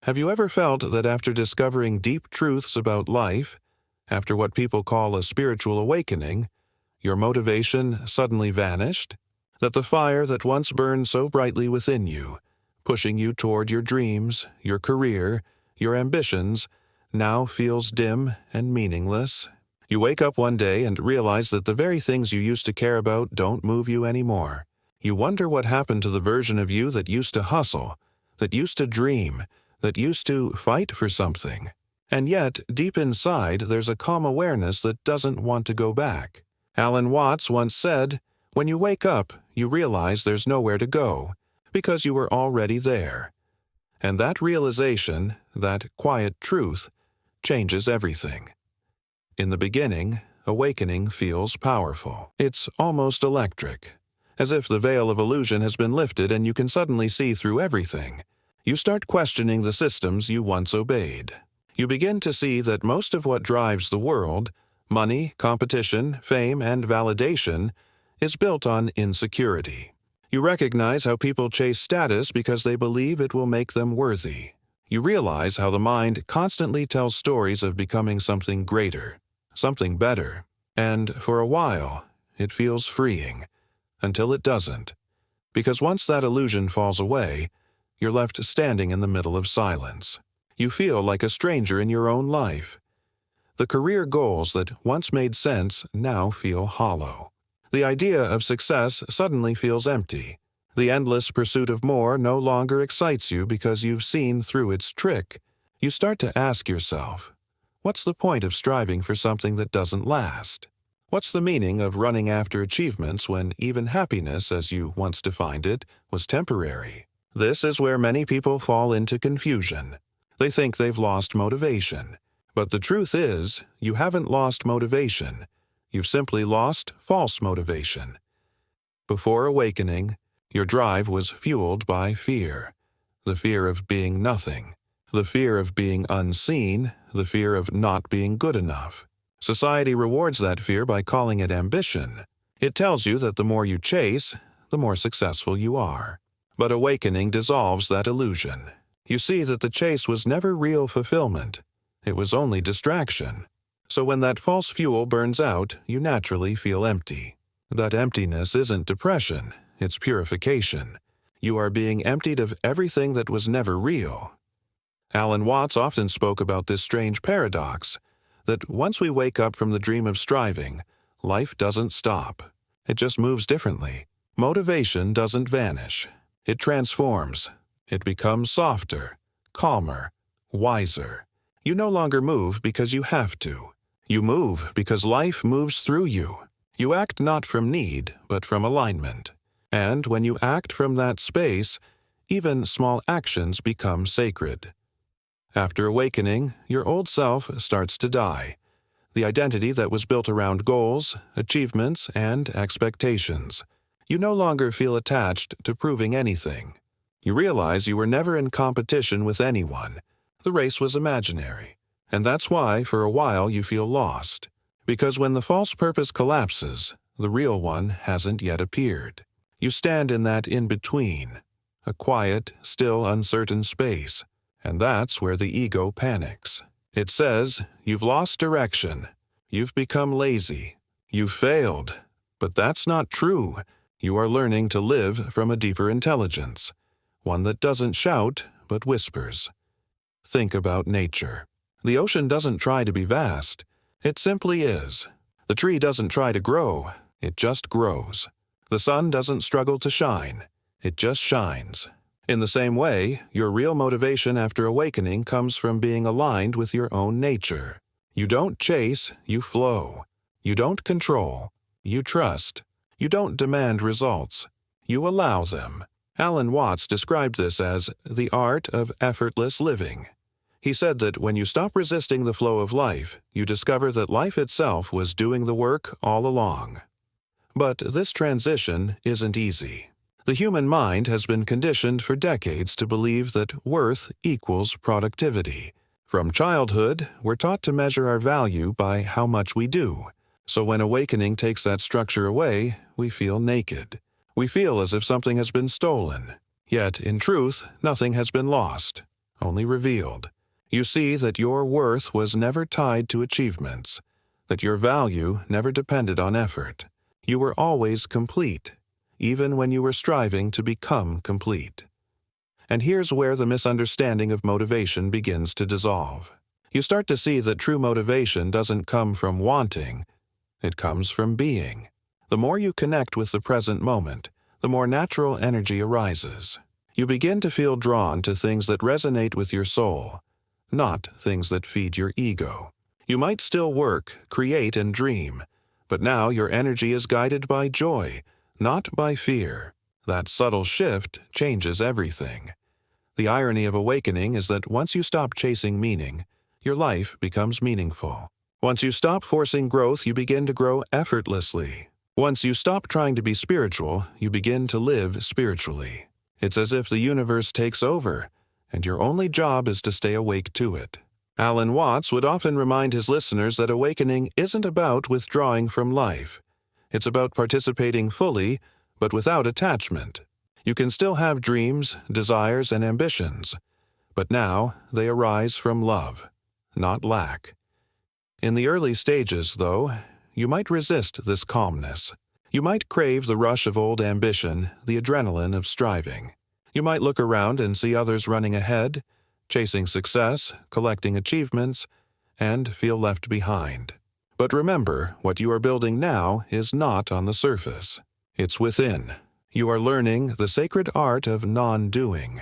Have you ever felt that after discovering deep truths about life, after what people call a spiritual awakening, your motivation suddenly vanished? That the fire that once burned so brightly within you, pushing you toward your dreams, your career, your ambitions, now feels dim and meaningless? You wake up one day and realize that the very things you used to care about don't move you anymore. You wonder what happened to the version of you that used to hustle, that used to dream, that used to fight for something. And yet, deep inside, there's a calm awareness that doesn't want to go back. Alan Watts once said, "When you wake up, you realize there's nowhere to go, because you were already there." And that realization, that quiet truth, changes everything. In the beginning, awakening feels powerful. It's almost electric, as if the veil of illusion has been lifted and you can suddenly see through everything. You start questioning the systems you once obeyed. You begin to see that most of what drives the world, money, competition, fame, and validation, is built on insecurity. You recognize how people chase status because they believe it will make them worthy. You realize how the mind constantly tells stories of becoming something greater, something better, and for a while, it feels freeing, until it doesn't. Because once that illusion falls away, you're left standing in the middle of silence. You feel like a stranger in your own life. The career goals that once made sense now feel hollow. The idea of success suddenly feels empty. The endless pursuit of more no longer excites you because you've seen through its trick. You start to ask yourself, what's the point of striving for something that doesn't last? What's the meaning of running after achievements when even happiness, as you once defined it, was temporary? This is where many people fall into confusion. They think they've lost motivation. But the truth is, you haven't lost motivation. You've simply lost false motivation. Before awakening, your drive was fueled by fear. The fear of being nothing. The fear of being unseen. The fear of not being good enough. Society rewards that fear by calling it ambition. It tells you that the more you chase, the more successful you are. But awakening dissolves that illusion. You see that the chase was never real fulfillment. It was only distraction. So when that false fuel burns out, you naturally feel empty. That emptiness isn't depression, it's purification. You are being emptied of everything that was never real. Alan Watts often spoke about this strange paradox, that once we wake up from the dream of striving, life doesn't stop. It just moves differently. Motivation doesn't vanish. It transforms. It becomes softer, calmer, wiser. You no longer move because you have to. You move because life moves through you. You act not from need, but from alignment. And when you act from that space, even small actions become sacred. After awakening, your old self starts to die. The identity that was built around goals, achievements, and expectations. You no longer feel attached to proving anything. You realize you were never in competition with anyone. The race was imaginary. And that's why, for a while, you feel lost. Because when the false purpose collapses, the real one hasn't yet appeared. You stand in that in-between, a quiet, still uncertain space. And that's where the ego panics. It says, you've lost direction. You've become lazy. You've failed. But that's not true. You are learning to live from a deeper intelligence, one that doesn't shout, but whispers. Think about nature. The ocean doesn't try to be vast. It simply is. The tree doesn't try to grow. It just grows. The sun doesn't struggle to shine. It just shines. In the same way, your real motivation after awakening comes from being aligned with your own nature. You don't chase, you flow. You don't control, you trust. You don't demand results. You allow them. Alan Watts described this as the art of effortless living. He said that when you stop resisting the flow of life, you discover that life itself was doing the work all along. But this transition isn't easy. The human mind has been conditioned for decades to believe that worth equals productivity. From childhood, we're taught to measure our value by how much we do. So when awakening takes that structure away, we feel naked. We feel as if something has been stolen. Yet, in truth, nothing has been lost. only revealed. You see that your worth was never tied to achievements, that your value never depended on effort. You were always complete, even when you were striving to become complete. And here's where the misunderstanding of motivation begins to dissolve. You start to see that true motivation doesn't come from wanting, it comes from being. The more you connect with the present moment, the more natural energy arises. You begin to feel drawn to things that resonate with your soul, not things that feed your ego. You might still work, create, and dream, but now your energy is guided by joy, not by fear. That subtle shift changes everything. The irony of awakening is that once you stop chasing meaning, your life becomes meaningful. Once you stop forcing growth, you begin to grow effortlessly. Once you stop trying to be spiritual, you begin to live spiritually. It's as if the universe takes over, and your only job is to stay awake to it. Alan Watts would often remind his listeners that awakening isn't about withdrawing from life. It's about participating fully, but without attachment. You can still have dreams, desires, and ambitions, but now they arise from love, not lack. In the early stages, though, you might resist this calmness. You might crave the rush of old ambition, the adrenaline of striving. You might look around and see others running ahead, chasing success, collecting achievements, and feel left behind. But remember, what you are building now is not on the surface. It's within. You are learning the sacred art of non-doing,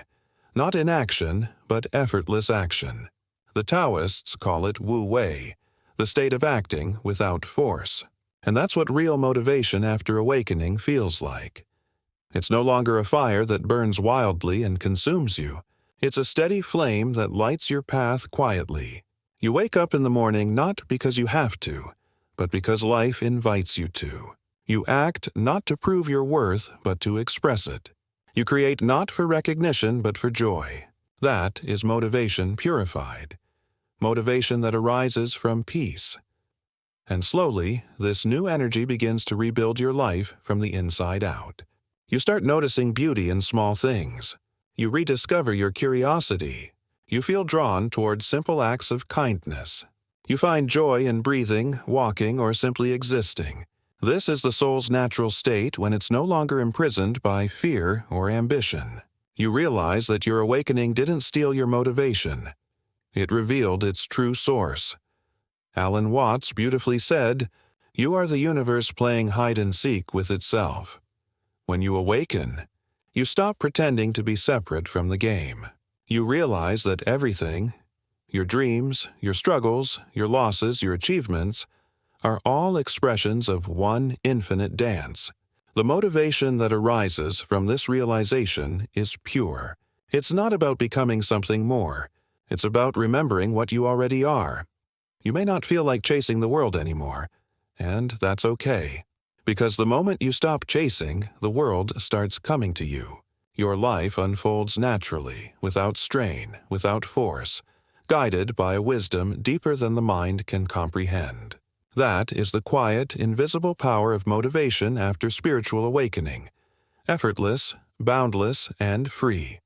not inaction, but effortless action. The Taoists call it Wu Wei, the state of acting without force. And that's what real motivation after awakening feels like. It's no longer a fire that burns wildly and consumes you. It's a steady flame that lights your path quietly. You wake up in the morning not because you have to, but because life invites you to. You act not to prove your worth, but to express it. You create not for recognition, but for joy. That is motivation purified. Motivation that arises from peace. And slowly, this new energy begins to rebuild your life from the inside out. You start noticing beauty in small things. You rediscover your curiosity. You feel drawn towards simple acts of kindness. You find joy in breathing, walking, or simply existing. This is the soul's natural state when it's no longer imprisoned by fear or ambition. You realize that your awakening didn't steal your motivation. It revealed its true source. Alan Watts beautifully said, "You are the universe playing hide-and-seek with itself." When you awaken, you stop pretending to be separate from the game. You realize that everything, your dreams, your struggles, your losses, your achievements, are all expressions of one infinite dance. The motivation that arises from this realization is pure. It's not about becoming something more. It's about remembering what you already are. You may not feel like chasing the world anymore, and that's okay. Because the moment you stop chasing, the world starts coming to you. Your life unfolds naturally, without strain, without force, guided by a wisdom deeper than the mind can comprehend. That is the quiet, invisible power of motivation after spiritual awakening. Effortless, boundless, and free.